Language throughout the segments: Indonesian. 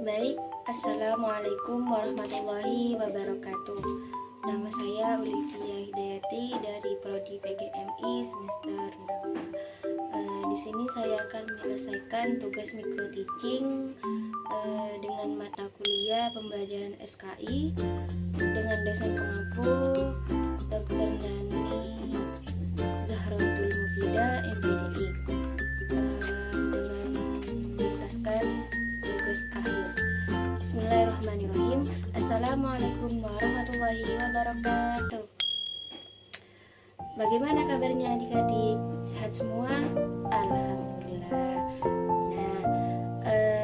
Baik, Assalamualaikum warahmatullahi wabarakatuh. Nama saya Olivia Hidayati dari Prodi PGMI semester 6. Di sini saya akan menyelesaikan tugas micro teaching dengan mata kuliah pembelajaran SKI dengan dosen pengampu Dr. Nani Zahratul Mufidah MPDI dengan menuntaskan tugas akhir. Bismillahirrahmanirrahim. Assalamualaikum warahmatullahi wabarakatuh. Bagaimana kabarnya adik-adik? Sehat semua? Alhamdulillah. Nah,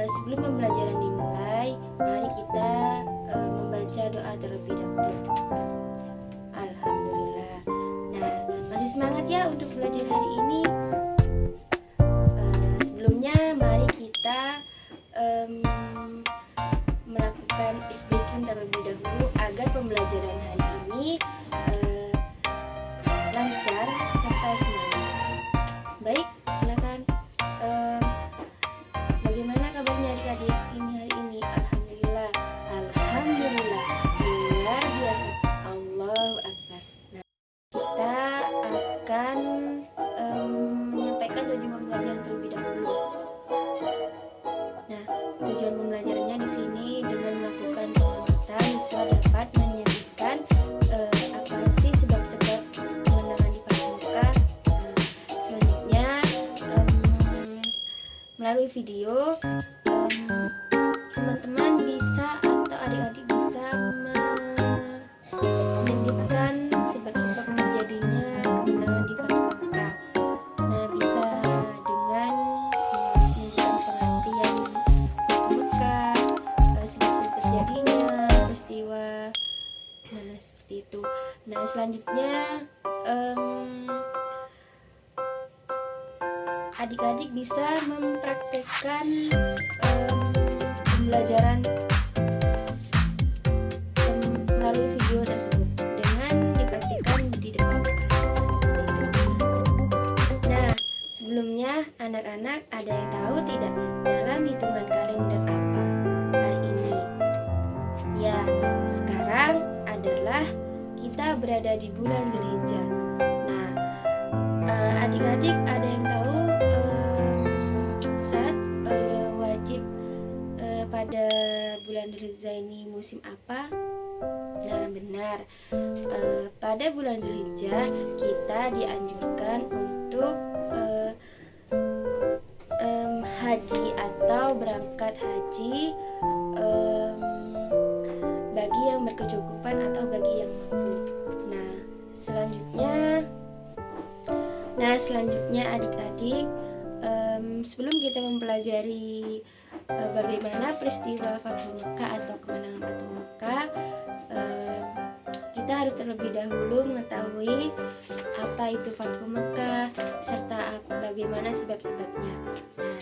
sebelum pembelajaran dimulai, mari kita membaca doa terlebih dahulu. Alhamdulillah. Nah, masih semangat ya untuk belajar hari ini? Sebelumnya mari kita melakukan speaking terlebih dahulu agar pembelajaran hari ini lancar serta semangat. Baik, silakan. Bagaimana kabarnya adik-adik hari ini? Alhamdulillah. Alhamdulillah. Luar biasa. Allahu Akbar. Nah, kita akan menyampaikan tujuan pembelajaran terlebih dahulu. Nah, tujuan pembelajarannya di sini dengan melakukan pengamatan siswa dapat menyebutkan apa sih sebab-sebab kemenangan di pramuka. Nah, selanjutnya melalui video teman-teman bisa atau adik-adik bisa menyebutkan sebab-sebab terjadinya kemenangan di pramuka. Nah, bisa dengan menyebutkan pengertian pramuka, sebab terjadinya peristiwa. Nah, seperti itu. Nah, selanjutnya adik-adik bisa mempraktekkan pembelajaran melalui video tersebut dengan dipraktikkan di depan kelas. Nah, sebelumnya anak-anak ada yang tahu tidak dalam hitungan kalender apa hari ini? Ya, sekarang adalah kita berada di bulan Zulhijjah. Nah, adik-adik ada yang tahu saat wajib pada bulan Zulhijjah ini musim apa? Nah, benar. Pada bulan Zulhijjah kita dianjurkan untuk haji atau berangkat haji bagi yang berkecukupan atau bagi yang mampu. Nah, selanjutnya adik-adik, sebelum kita mempelajari bagaimana peristiwa Fathu Mekkah atau kemenangan Fathu Mekkah, kita harus terlebih dahulu mengetahui apa itu Fathu Mekkah serta bagaimana sebab-sebabnya. Nah,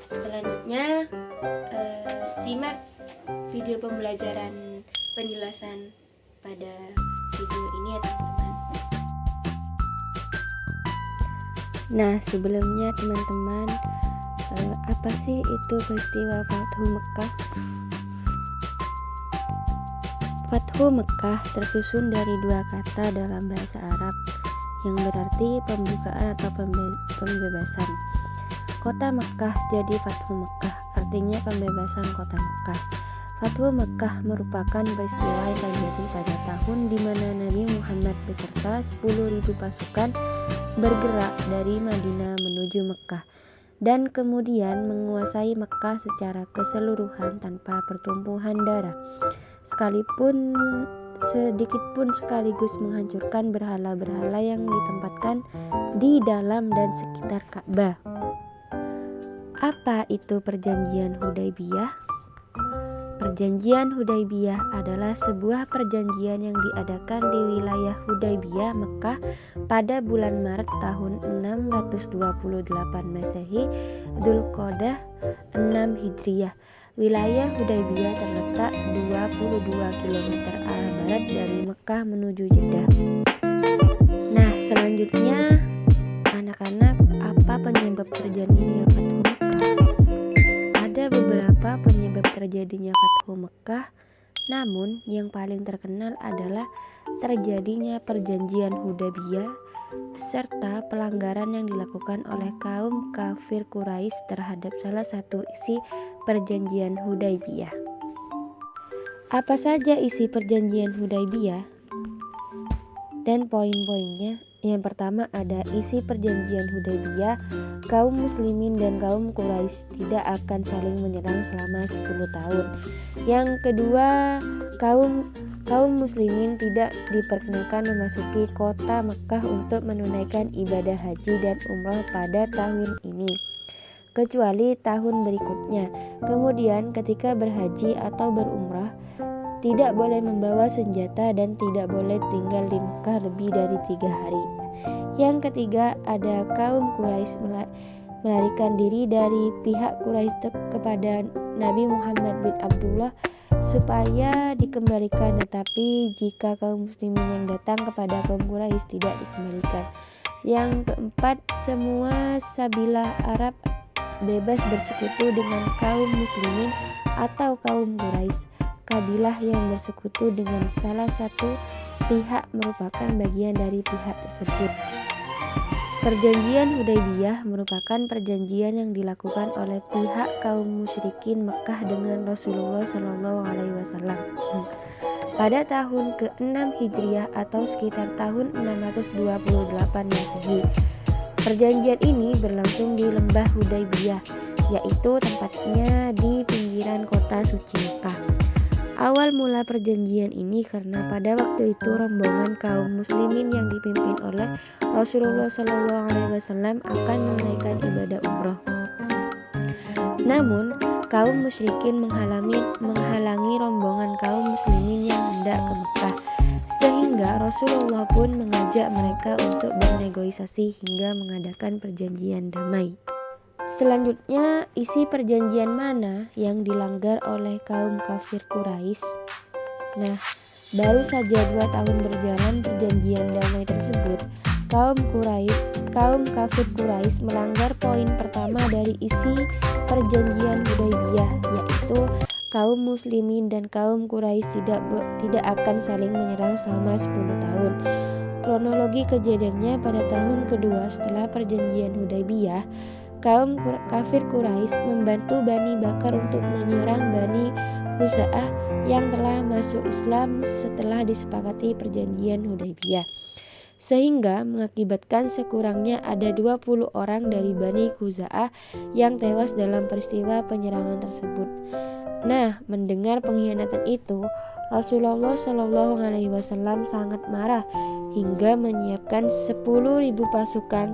selanjutnya simak video pembelajaran penjelasan pada video ini ya teman-teman. Nah, sebelumnya teman-teman, apa sih itu peristiwa Fathu Mekkah? Fathu Mekkah tersusun dari dua kata dalam bahasa Arab yang berarti pembukaan atau pembebasan. Kota Mekkah jadi Fathu Mekkah, artinya pembebasan kota Mekkah. Fathu Mekkah merupakan peristiwa yang terjadi pada tahun di mana Nabi Muhammad beserta 10.000 pasukan bergerak dari Madinah menuju Mekkah dan kemudian menguasai Mekkah secara keseluruhan tanpa pertumpahan darah, sekalipun sedikit pun, sekaligus menghancurkan berhala-berhala yang ditempatkan di dalam dan sekitar Ka'bah. Apa itu perjanjian Hudaybiyah? Perjanjian Hudaybiyah adalah sebuah perjanjian yang diadakan di wilayah Hudaybiyah, Mekkah pada bulan Maret tahun 628 Masehi, Dzulqa'dah 6 Hijriah. Wilayah Hudaybiyah terletak 22 km arah barat dari Mekkah menuju Jeddah. Nah, selanjutnya anak-anak, apa penyebab terjadinya Fathu Mekkah? Ada beberapa penyebab terjadinya Fathu Mekkah, namun yang paling terkenal adalah terjadinya perjanjian Hudaybiyah serta pelanggaran yang dilakukan oleh kaum kafir Quraisy terhadap salah satu isi perjanjian Hudaybiyah. Apa saja isi perjanjian Hudaybiyah dan poin-poinnya? Yang pertama ada isi perjanjian Hudaybiyah, kaum muslimin dan kaum Quraisy tidak akan saling menyerang selama 10 tahun. Yang kedua, kaum muslimin tidak diperkenankan memasuki kota Mekkah untuk menunaikan ibadah haji dan umrah pada tahun ini, kecuali tahun berikutnya. Kemudian ketika berhaji atau berumrah, tidak boleh membawa senjata dan tidak boleh tinggal di Mekkah lebih dari 3 hari. Yang ketiga, ada kaum Quraisy melarikan diri dari pihak Quraisy kepada Nabi Muhammad bin Abdullah supaya dikembalikan, tetapi jika kaum muslimin yang datang kepada kaum Quraisy tidak dikembalikan. Yang keempat, semua kabilah Arab bebas bersekutu dengan kaum muslimin atau kaum Quraisy. Kabilah yang bersekutu dengan salah satu pihak merupakan bagian dari pihak tersebut. Perjanjian Hudaybiyah merupakan perjanjian yang dilakukan oleh pihak kaum musyrikin Mekkah dengan Rasulullah SAW pada tahun ke-6 Hijriah atau sekitar tahun 628 Masehi. Perjanjian ini berlangsung di lembah Hudaybiyah, yaitu tempatnya di pinggiran kota suci Mekkah. Awal mula perjanjian ini karena pada waktu itu rombongan kaum muslimin yang dipimpin oleh Rasulullah SAW akan menunaikan ibadah umroh. Namun, kaum musyrikin menghalangi rombongan kaum muslimin yang hendak ke Mekkah, sehingga Rasulullah pun mengajak mereka untuk bernegosiasi hingga mengadakan perjanjian damai. Selanjutnya, isi perjanjian mana yang dilanggar oleh kaum kafir Quraisy? Nah, baru saja 2 tahun berjalan perjanjian damai tersebut, kaum kafir Quraisy melanggar poin pertama dari isi perjanjian Hudaybiyah, yaitu kaum muslimin dan kaum Quraisy tidak akan saling menyerang selama 10 tahun. Kronologi kejadiannya pada tahun kedua setelah perjanjian Hudaybiyah, kaum kafir Quraisy membantu Bani Bakar untuk menyerang Bani Khuza'ah yang telah masuk Islam setelah disepakati perjanjian Hudaybiyah, sehingga mengakibatkan sekurangnya ada 20 orang dari Bani Khuza'ah yang tewas dalam peristiwa penyerangan tersebut. Nah, mendengar pengkhianatan itu, Rasulullah SAW sangat marah hingga menyiapkan 10.000 pasukan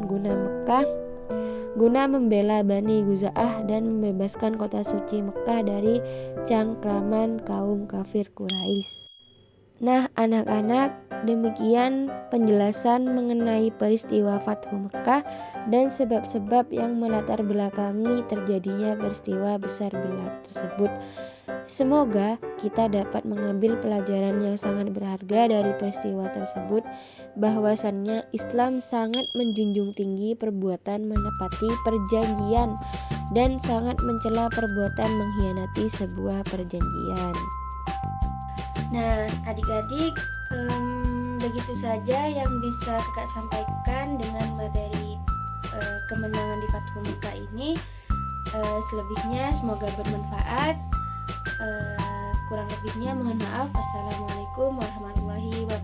guna membela Bani Khuza'ah dan membebaskan kota suci Mekkah dari cengkraman kaum kafir Quraisy. Nah, anak-anak, demikian penjelasan mengenai peristiwa Fathu Mekkah dan sebab-sebab yang melatar belakangi terjadinya peristiwa besar tersebut. Semoga kita dapat mengambil pelajaran yang sangat berharga dari peristiwa tersebut, bahwasannya Islam sangat menjunjung tinggi perbuatan menepati perjanjian dan sangat mencela perbuatan mengkhianati sebuah perjanjian. Nah, adik-adik, begitu saja yang bisa kakak sampaikan dengan materi kemenangan di Fathu Mekkah ini. Selebihnya semoga bermanfaat. Kurang lebihnya mohon maaf. Assalamualaikum warahmatullahi wabarakatuh.